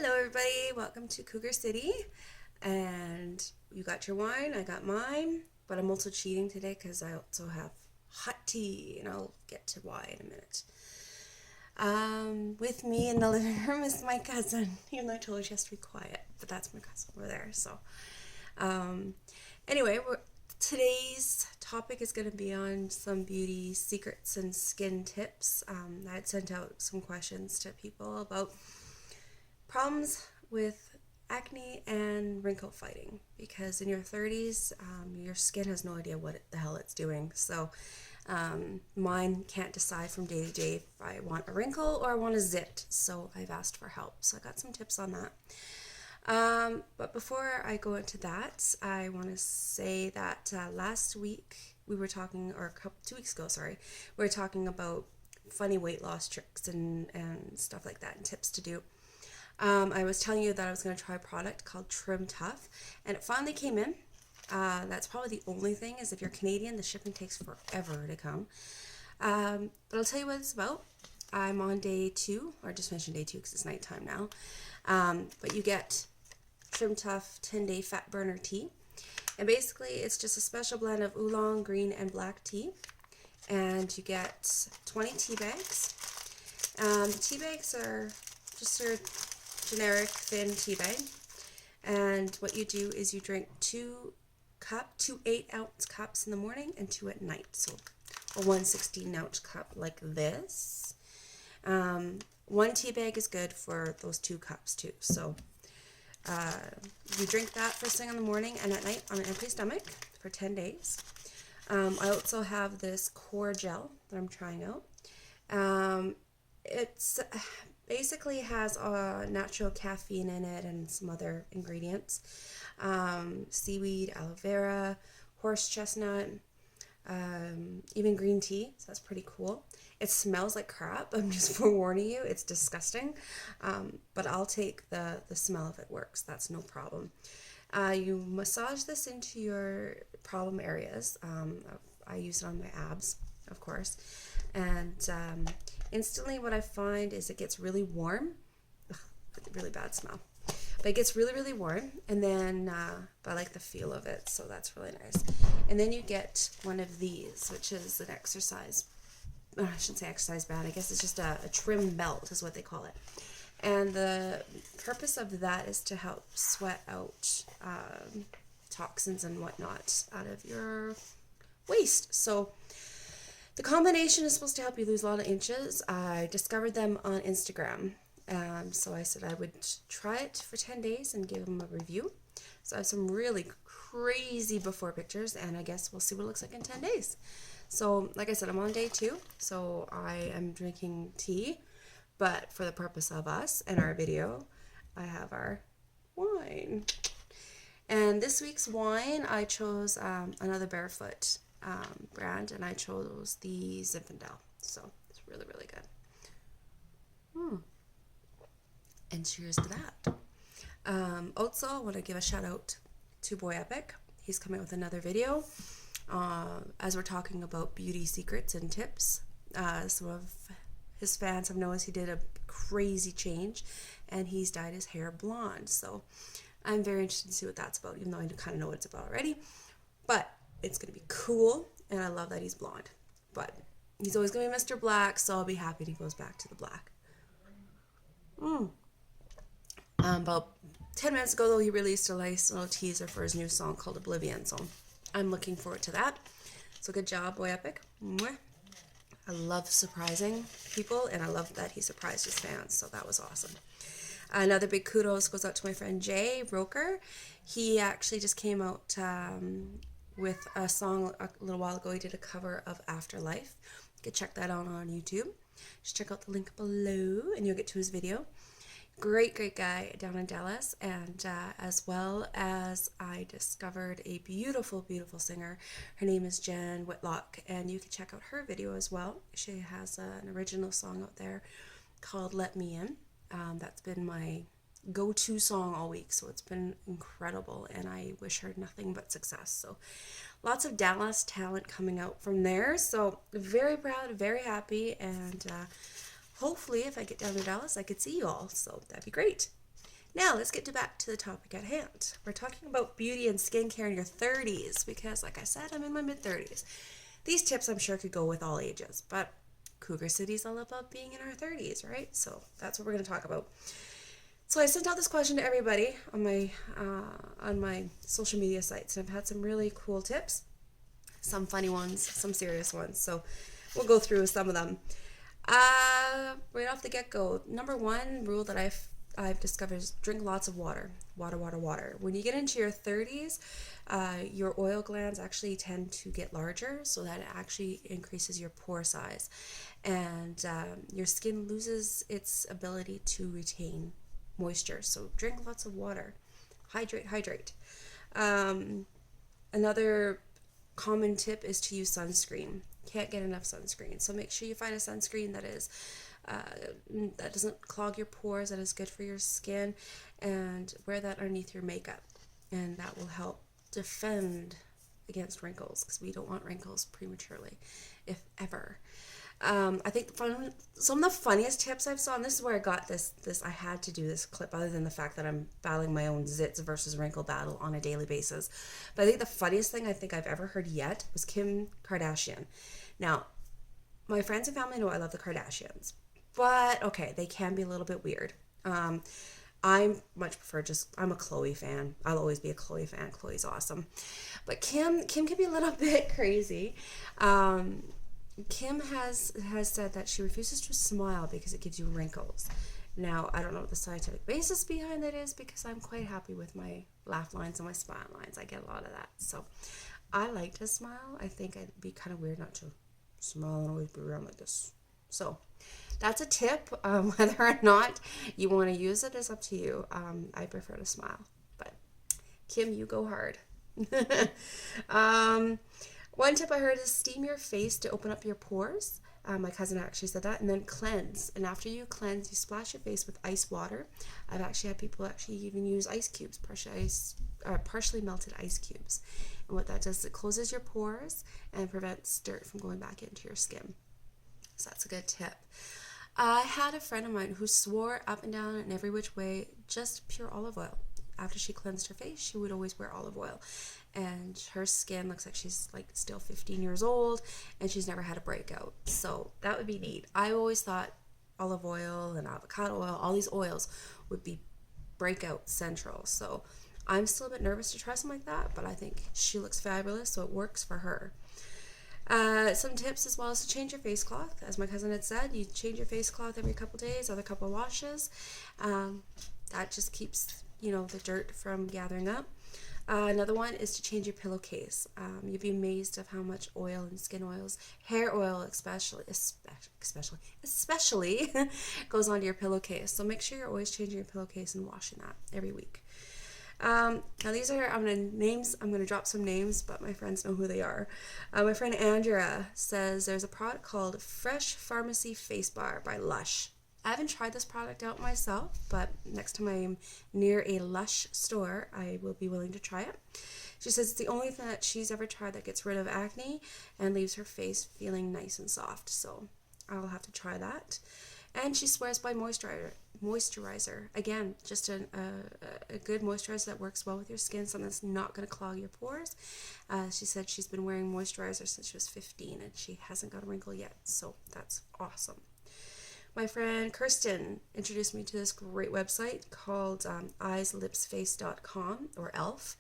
Hello everybody, welcome to Cougar City, and you got your wine, I got mine, but I'm also cheating today because I also have hot tea, and I'll get to why in a minute. With me in the living room is my cousin, even though I told her she has to be quiet, but that's my cousin over there, so. Um, anyway, today's topic is going to be on some beauty secrets and skin tips. I had sent out some questions to people about problems with acne and wrinkle fighting, because in your 30s your skin has no idea what the hell it's doing. So mine can't decide from day to day if I want a wrinkle or I want a zit, so I've asked for help. So I got some tips on that. But before I go into that, I want to say that last week we were talking, or 2 weeks ago, sorry, we were talking about funny weight loss tricks and stuff like that and tips to do. I was telling you that I was going to try a product called Trim Tough, and it finally came in. That's probably the only thing, is if you're Canadian, the shipping takes forever to come. But I'll tell you what it's about. I'm on day 2, or just mentioned day 2 because it's nighttime now. But you get Trim Tough 10-day fat burner tea. And basically it's just a special blend of oolong, green, and black tea. And you get 20 tea bags. Tea bags are just your generic thin tea bag. And what you do is you drink 2 8-ounce cups in the morning and 2 at night. So a 1/16-ounce cup like this. 1 tea bag is good for those 2 cups too. So you drink that first thing in the morning and at night on an empty stomach for 10 days. I also have this core gel that I'm trying out. It's basically has natural caffeine in it and some other ingredients. Seaweed, aloe vera, horse chestnut, even green tea, so that's pretty cool. It smells like crap, I'm just forewarning you, it's disgusting, but I'll take the smell if it works, that's no problem. You massage this into your problem areas. I use it on my abs, of course, and instantly what I find is it gets really warm. Ugh, really bad smell. But it gets really, really warm, and then I like the feel of it, so that's really nice. And then you get one of these, which is an exercise, I shouldn't say exercise band, I guess it's just a trim belt is what they call it. And the purpose of that is to help sweat out toxins and whatnot out of your waist. So the combination is supposed to help you lose a lot of inches. I discovered them on Instagram. So I said I would try it for 10 days and give them a review. So I have some really crazy before pictures, and I guess we'll see what it looks like in 10 days. So like I said, I'm on day 2, so I am drinking tea, but for the purpose of us and our video, I have our wine. And this week's wine, I chose another Barefoot brand, and I chose the Zinfandel. So it's really, really good. And cheers to that. Also, I want to give a shout out to Boy Epic. He's coming out with another video as we're talking about beauty secrets and tips. Some of his fans have noticed he did a crazy change, and he's dyed his hair blonde. So I'm very interested to see what that's about, even though I kind of know what it's about already. But it's going to be cool, and I love that he's blonde. But he's always going to be Mr. Black, so I'll be happy when he goes back to the black. About 10 minutes ago, though, he released a nice little teaser for his new song called Oblivion, so I'm looking forward to that. So good job, Boy Epic. Mwah. I love surprising people, and I love that he surprised his fans, so that was awesome. Another big kudos goes out to my friend Jay Roker. He actually just came out with a song a little while ago. He did a cover of Afterlife. You can check that out on YouTube. Just check out the link below, and you'll get to his video. Great guy down in Dallas. And as well as I discovered a beautiful singer. Her name is Jen Whitlock, and you can check out her video as well. She has an original song out there called Let Me In. That's been my go-to song all week, so it's been incredible, and I wish her nothing but success. So lots of Dallas talent coming out from there, so very proud, very happy, and hopefully if I get down to Dallas I could see you all, so that'd be great. Now let's get back to the topic at hand. We're talking about beauty and skincare in your 30s because, like I said, I'm in my mid-30s. These tips I'm sure could go with all ages, but Cougar City's all about being in our 30s, right? So that's what we're going to talk about. So I sent out this question to everybody on my social media sites, and I've had some really cool tips, some funny ones, some serious ones. So we'll go through some of them. Right off the get-go, number one rule that I've discovered is drink lots of water. Water, water, water. When you get into your 30s, your oil glands actually tend to get larger, so that it actually increases your pore size. And your skin loses its ability to retain moisture. So drink lots of water. Hydrate, hydrate. Another common tip is to use sunscreen. Can't get enough sunscreen. So make sure you find a sunscreen that doesn't clog your pores, that is good for your skin, and wear that underneath your makeup. And that will help defend against wrinkles, because we don't want wrinkles prematurely, if ever. I think some of the funniest tips I've saw, and this is where I got this, I had to do this clip other than the fact that I'm battling my own zits versus wrinkle battle on a daily basis. But I think the funniest thing I think I've ever heard yet was Kim Kardashian. Now, my friends and family know I love the Kardashians, but okay, they can be a little bit weird. I much prefer I'm a Khloe fan. I'll always be a Khloe fan. Khloe's awesome. But Kim can be a little bit crazy. Kim has said that she refuses to smile because it gives you wrinkles. Now, I don't know what the scientific basis behind that is, because I'm quite happy with my laugh lines and my smile lines. I get a lot of that. So I like to smile. I think it'd be kind of weird not to smile and always be around like this. So that's a tip. Whether or not you want to use it is up to you. I prefer to smile. But Kim, you go hard. One tip I heard is steam your face to open up your pores. My cousin actually said that. And then cleanse. And after you cleanse, you splash your face with ice water. I've actually had people actually even use ice cubes, partially melted ice cubes. And what that does is it closes your pores and prevents dirt from going back into your skin. So that's a good tip. I had a friend of mine who swore up and down and every which way just pure olive oil. After she cleansed her face, she would always wear olive oil. And her skin looks like she's like still 15 years old, and she's never had a breakout. So that would be neat. I always thought olive oil and avocado oil, all these oils would be breakout central. So I'm still a bit nervous to try something like that, but I think she looks fabulous, so it works for her. Some tips as well is to change your face cloth. As my cousin had said, you change your face cloth every couple days, other couple washes. That just keeps the dirt from gathering up. Another one is to change your pillowcase. You'd be amazed of how much oil and skin oils, hair oil especially goes onto your pillowcase. So make sure you're always changing your pillowcase and washing that every week. Now these are, I'm going to drop some names, but my friends know who they are. My friend Andrea says there's a product called Fresh Pharmacy Face Bar by Lush. I haven't tried this product out myself, but next time I'm near a Lush store, I will be willing to try it. She says it's the only thing that she's ever tried that gets rid of acne and leaves her face feeling nice and soft. So I'll have to try that. And she swears by moisturizer. Again, just a good moisturizer that works well with your skin, something that's not going to clog your pores. She said she's been wearing moisturizer since she was 15 and she hasn't got a wrinkle yet. So that's awesome. My friend Kirsten introduced me to this great website called eyeslipsface.com, or ELF.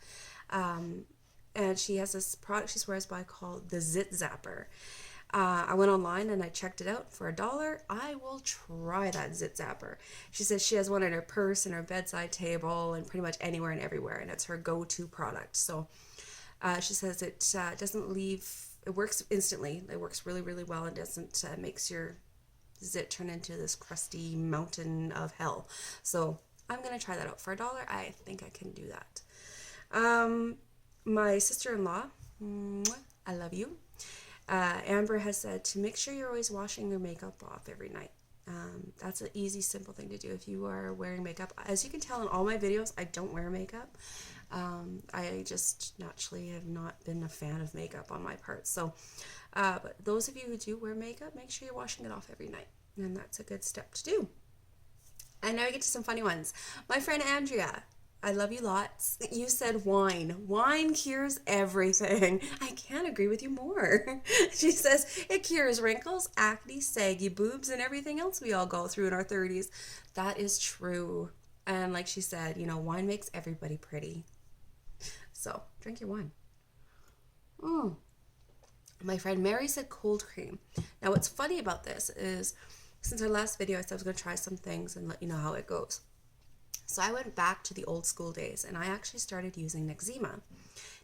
And she has this product she swears by called the Zit Zapper. I went online and I checked it out for $1. I will try that Zit Zapper. She says she has one in her purse and her bedside table and pretty much anywhere and everywhere, and it's her go-to product. So she says it doesn't leave, it works instantly. It works really, really well and doesn't makes your zit turn into this crusty mountain of hell. So I'm going to try that out for $1. I think I can do that. My sister-in-law, I love you. Amber has said to make sure you're always washing your makeup off every night. That's an easy, simple thing to do if you are wearing makeup. As you can tell in all my videos, I don't wear makeup. I just naturally have not been a fan of makeup on my part. So, but those of you who do wear makeup, make sure you're washing it off every night. And that's a good step to do. And now we get to some funny ones. My friend Andrea, I love you lots. You said wine. Wine cures everything. I can't agree with you more. She says it cures wrinkles, acne, saggy boobs, and everything else we all go through in our 30s. That is true. And like she said, wine makes everybody pretty. So drink your wine. My friend Mary said cold cream. Now what's funny about this is, since our last video I said I was going to try some things and let you know how it goes. So I went back to the old school days and I actually started using Nexema.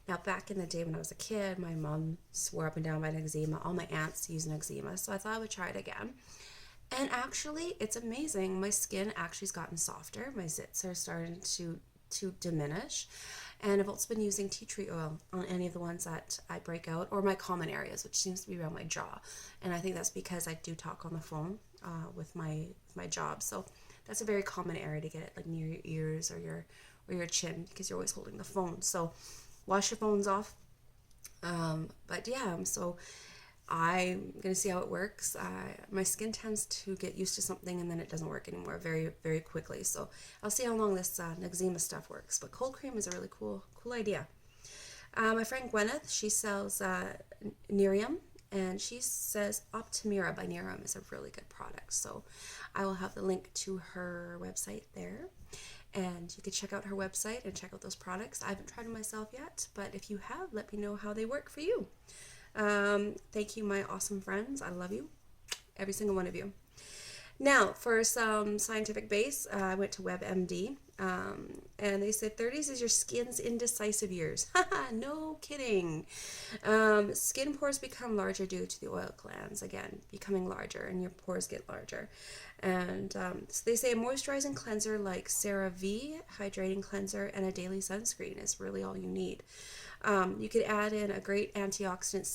Now back in the day when I was a kid, my mom swore up and down by Nexema. All my aunts use Nexema, so I thought I would try it again. And actually, it's amazing. My skin actually has gotten softer. My zits are starting to diminish. And I've also been using tea tree oil on any of the ones that I break out, or my common areas, which seems to be around my jaw. And I think that's because I do talk on the phone with my job. So that's a very common area to get it, like near your ears or your chin, because you're always holding the phone. So wash your phones off. But yeah, so I'm going to see how it works. My skin tends to get used to something and then it doesn't work anymore very, very quickly. So I'll see how long this Nexema stuff works. But cold cream is a really cool idea. My friend Gwyneth, she sells Nerium, and she says Optimira by Nerium is a really good product. So I will have the link to her website there. And you can check out her website and check out those products. I haven't tried them myself yet, but if you have, let me know how they work for you. Thank you, my awesome friends. I love you, every single one of you. Now, for some scientific base, I went to WebMD, and they said 30s is your skin's indecisive years. Haha, no kidding. Skin pores become larger due to the oil glands, again, becoming larger, and your pores get larger. And so they say a moisturizing cleanser like CeraVe hydrating cleanser and a daily sunscreen is really all you need. You could add in a great antioxidant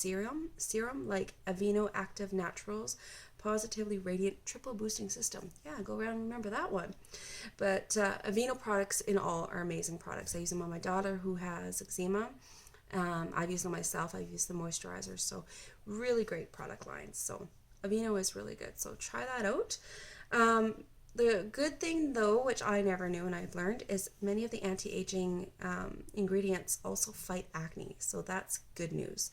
serum like Aveeno Active Naturals Positively Radiant Triple Boosting System. Yeah, go around and remember that one. But Aveeno products in all are amazing products. I use them on my daughter who has eczema. I've used them myself. I've used the moisturizers. So really great product lines. So Aveeno is really good. So try that out. The good thing, though, which I never knew and I've learned, is many of the anti-aging ingredients also fight acne. So that's good news.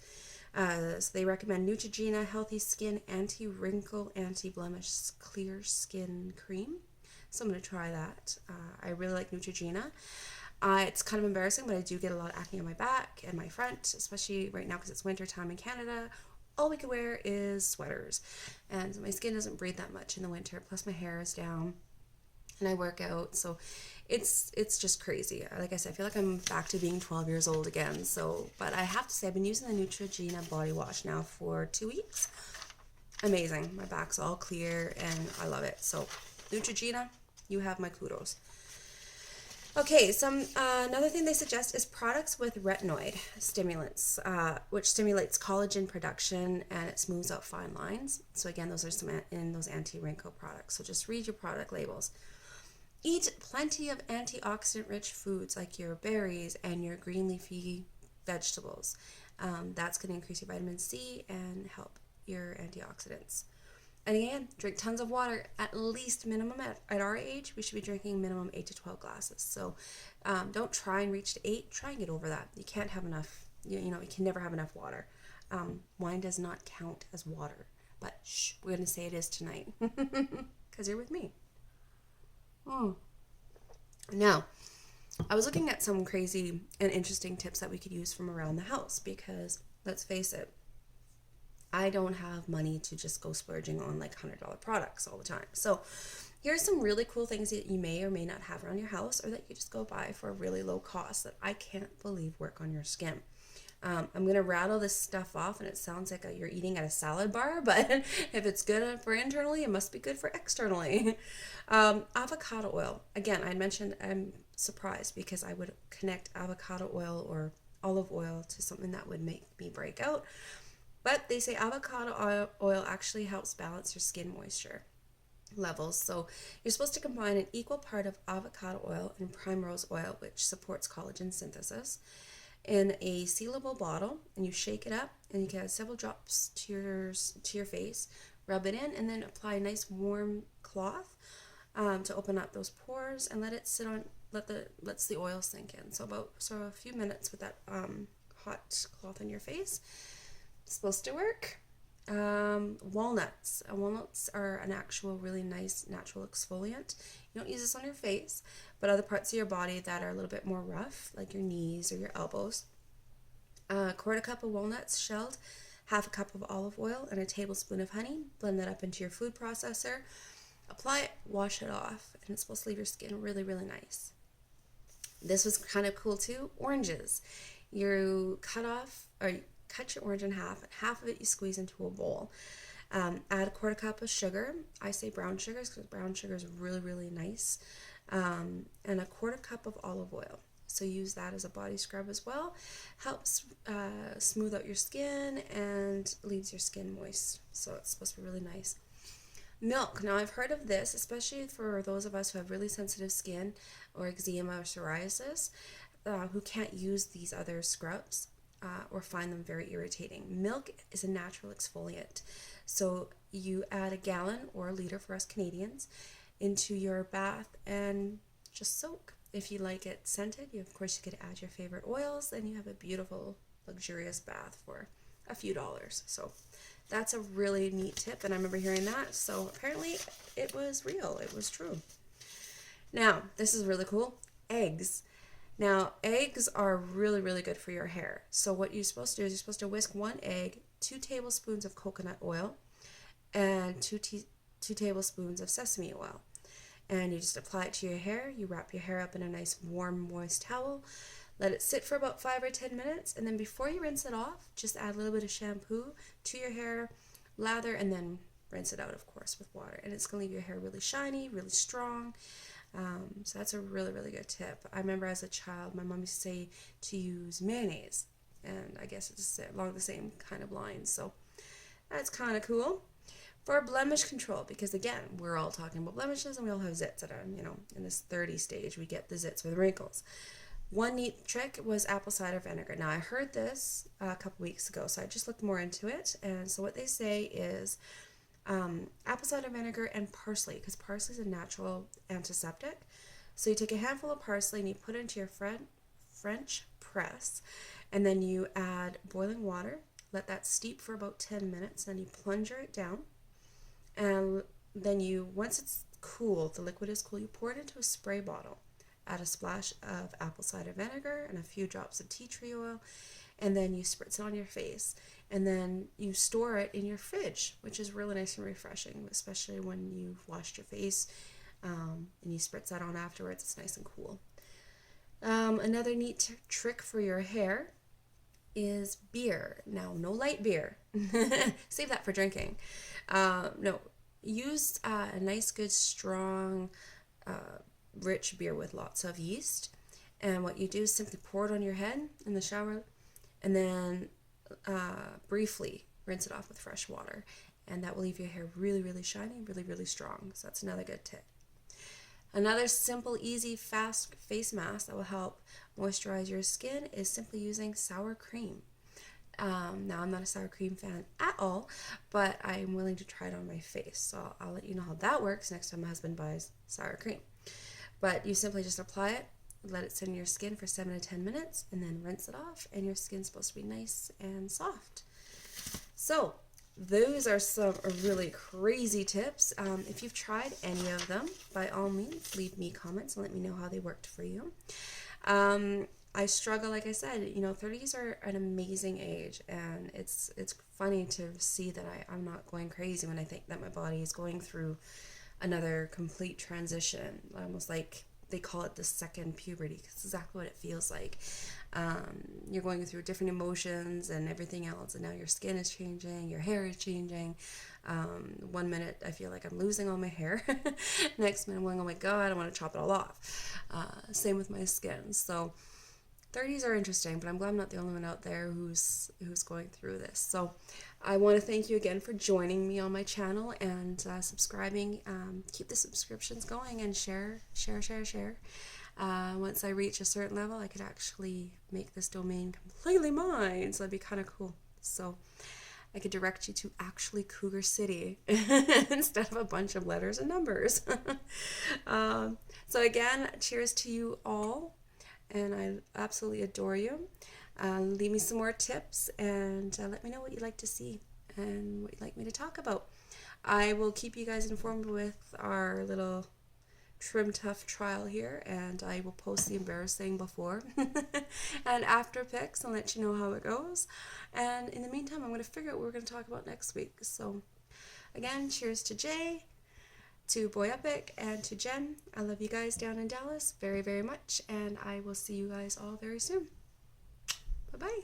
So they recommend Neutrogena Healthy Skin Anti-Wrinkle, Anti-Blemish Clear Skin Cream. So I'm going to try that. I really like Neutrogena. It's kind of embarrassing, but I do get a lot of acne on my back and my front, especially right now because it's winter time in Canada. All we can wear is sweaters, and my skin doesn't breathe that much in the winter, plus my hair is down and I work out, so it's just crazy. Like I said, I feel like I'm back to being 12 years old again. So, but I have to say, I've been using the Neutrogena body wash now for 2 weeks. Amazing. My back's all clear and I love it. So Neutrogena, you have my kudos. Okay, another thing they suggest is products with retinoid stimulants, which stimulates collagen production and it smooths out fine lines. So again, those are some in those anti-wrinkle products. So just read your product labels. Eat plenty of antioxidant-rich foods like your berries and your green leafy vegetables. That's going to increase your vitamin C and help your antioxidants. And again, drink tons of water, at least minimum at our age, we should be drinking minimum 8 to 12 glasses. So don't try and reach to 8, try and get over that. You can't have enough, you can never have enough water. Wine does not count as water, but shh, we're going to say it is tonight because you're with me. Now, I was looking at some crazy and interesting tips that we could use from around the house because, let's face it, I don't have money to just go splurging on like $100 products all the time. So here's some really cool things that you may or may not have around your house or that you just go buy for a really low cost that I can't believe work on your skin. I'm going to rattle this stuff off and it sounds like you're eating at a salad bar, but if it's good for internally, it must be good for externally. Avocado oil. Again, I mentioned I'm surprised because I would connect avocado oil or olive oil to something that would make me break out. But they say avocado oil actually helps balance your skin moisture levels. So you're supposed to combine an equal part of avocado oil and primrose oil, which supports collagen synthesis, in a sealable bottle, and you shake it up, and you can add several drops to your face, rub it in, and then apply a nice warm cloth to open up those pores and let it sit on, lets the oil sink in. So a few minutes with that hot cloth on your face. It's supposed to work. Walnuts. Walnuts are an actual really nice natural exfoliant. You don't use this on your face, but other parts of your body that are a little bit more rough, like your knees or your elbows. Quarter cup of walnuts shelled, half a cup of olive oil, and a tablespoon of honey. Blend that up into your food processor. Apply it, wash it off, and it's supposed to leave your skin really, really nice. This was kind of cool too. Oranges. You cut your orange in half, and half of it you squeeze into a bowl. Add a quarter cup of sugar. I say brown sugars because brown sugar is really, really nice. And a quarter cup of olive oil. So use that as a body scrub as well. Helps smooth out your skin and leaves your skin moist. So it's supposed to be really nice. Milk. Now I've heard of this, especially for those of us who have really sensitive skin or eczema or psoriasis, who can't use these other scrubs or find them very irritating. Milk is a natural exfoliant. So you add a gallon or a liter for us Canadians into your bath and just soak. If you like it scented, of course you could add your favorite oils, and you have a beautiful, luxurious bath for a few dollars. So that's a really neat tip, and I remember hearing that. So apparently it was real. It was true. Now, this is really cool. Eggs. Now, eggs are really, really good for your hair. So what you're supposed to do is you're supposed to whisk 1 egg, 2 tablespoons of coconut oil, and 2 tablespoons of sesame oil. And you just apply it to your hair. You wrap your hair up in a nice, warm, moist towel. Let it sit for about 5 or 10 minutes. And then before you rinse it off, just add a little bit of shampoo to your hair, lather, and then rinse it out, of course, with water. And it's going to leave your hair really shiny, really strong. So that's a really, really good tip. I remember as a child, my mom used to say to use mayonnaise. And I guess it's along the same kind of lines. So that's kind of cool. For blemish control, because again, we're all talking about blemishes and we all have zits at in this 30 stage, we get the zits with wrinkles. One neat trick was apple cider vinegar. Now I heard this a couple weeks ago, so I just looked more into it. And so what they say is apple cider vinegar and parsley, because parsley is a natural antiseptic. So you take a handful of parsley and you put it into your French press, and then you add boiling water, let that steep for about 10 minutes, then you plunger it down. And then once it's cool, the liquid is cool, you pour it into a spray bottle. Add a splash of apple cider vinegar and a few drops of tea tree oil, and then you spritz it on your face. And then you store it in your fridge, which is really nice and refreshing, especially when you've washed your face and you spritz that on afterwards. It's nice and cool. Another neat trick for your hair is beer. Now, no light beer. Save that for drinking. No, use a nice, good, strong, rich beer with lots of yeast. And what you do is simply pour it on your head in the shower, and then briefly rinse it off with fresh water. And that will leave your hair really, really shiny, really, really strong. So that's another good tip. Another simple, easy, fast face mask that will help moisturize your skin is simply using sour cream. Now, I'm not a sour cream fan at all, but I'm willing to try it on my face. So I'll let you know how that works next time my husband buys sour cream. But you simply just apply it, let it sit in your skin for 7 to 10 minutes, and then rinse it off, and your skin's supposed to be nice and soft. So those are some really crazy tips. If you've tried any of them, by all means, leave me comments and let me know how they worked for you. I struggle, like I said, 30s are an amazing age, and it's funny to see that I'm not going crazy when I think that my body is going through another complete transition, almost like they call it the second puberty. It's exactly what it feels like. You're going through different emotions and everything else, and now your skin is changing, your hair is changing. 1 minute I feel like I'm losing all my hair. Next minute I'm going, oh my god, I want to chop it all off. Same with my skin. So 30s are interesting, but I'm glad I'm not the only one out there who's going through this. So I want to thank you again for joining me on my channel and subscribing. Keep the subscriptions going and share. Once I reach a certain level, I could actually make this domain completely mine, so that'd be kind of cool. So I could direct you to actually Cougar City instead of a bunch of letters and numbers. So again, cheers to you all, and I absolutely adore you. Leave me some more tips, and let me know what you'd like to see and what you'd like me to talk about. I will keep you guys informed with our little trim tough trial here, and I will post the embarrassing before and after pics and let you know how it goes. And in the meantime, I'm going to figure out what we're going to talk about next week. So again, cheers to Jay, to Boy Epic, and to Jen. I love you guys down in Dallas very, very much, and I will see you guys all very soon. Bye-bye.